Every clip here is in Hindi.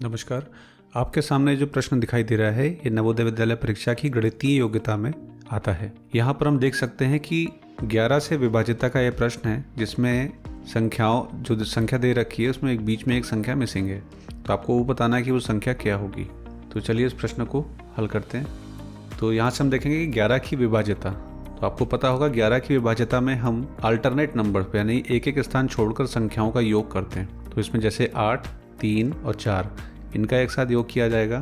नमस्कार। आपके सामने जो प्रश्न दिखाई दे रहा है ये नवोदय विद्यालय परीक्षा की गणितीय योग्यता में आता है। यहाँ पर हम देख सकते हैं कि 11 से विभाज्यता का ये प्रश्न है, जिसमें संख्याओं जो संख्या दे रखी है उसमें एक बीच में एक संख्या मिसिंग है। तो आपको वो बताना है कि वो संख्या क्या होगी। तो चलिए इस प्रश्न को हल करते हैं। तो यहाँ से हम देखेंगे कि 11 की विभाज्यता। तो आपको पता होगा 11 की विभाज्यता में हम अल्टरनेट नंबर पे यानी एक एक स्थान छोड़कर संख्याओं का योग करते हैं। तो इसमें जैसे 8, 3 और 4 इनका एक साथ योग किया जाएगा,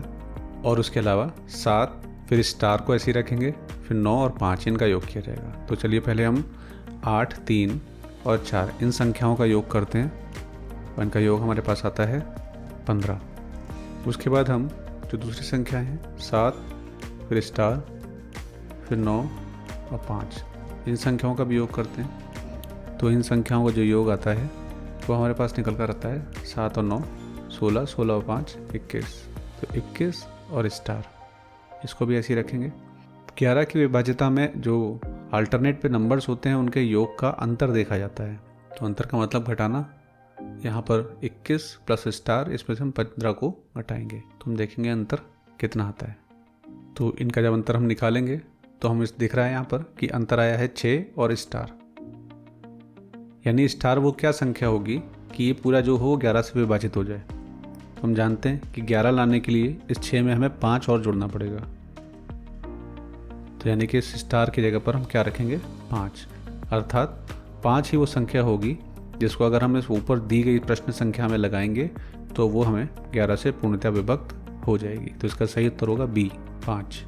और उसके अलावा 7, फिर स्टार को ऐसे ही रखेंगे, फिर 9 और 5 इनका योग किया जाएगा। तो चलिए पहले हम 8, 3 और 4 इन संख्याओं का योग करते हैं और इनका योग हमारे पास आता है 15। उसके बाद हम जो दूसरी संख्या है 7, फिर स्टार, फिर 9 और 5 इन संख्याओं का भी योग करते हैं। तो इन संख्याओं का जो योग आता है वो हमारे पास निकल कर आता है 7 और 9 16, 16 और 5 21। तो 21 और स्टार इसको भी ऐसे ही रखेंगे। 11 की विभाज्यता में जो अल्टरनेट पे नंबर्स होते हैं उनके योग का अंतर देखा जाता है। तो अंतर का मतलब घटाना। यहाँ पर 21 प्लस स्टार, इसमें से हम 15 को घटाएंगे तो हम देखेंगे अंतर कितना आता है। तो इनका जब अंतर हम निकालेंगे तो हम इस दिख रहा है यहाँ पर कि अंतर आया है 6 और स्टार। यानी स्टार वो क्या संख्या होगी कि ये पूरा जो हो 11 से विभाजित हो जाए। तो हम जानते हैं कि 11 लाने के लिए इस 6 में हमें 5 और जोड़ना पड़ेगा। तो यानी कि इस स्टार की जगह पर हम क्या रखेंगे 5, अर्थात 5 ही वो संख्या होगी जिसको अगर हम इस ऊपर दी गई प्रश्न संख्या में लगाएंगे तो वो हमें 11 से पूर्णतः विभक्त हो जाएगी। तो इसका सही उत्तर होगा बी 5।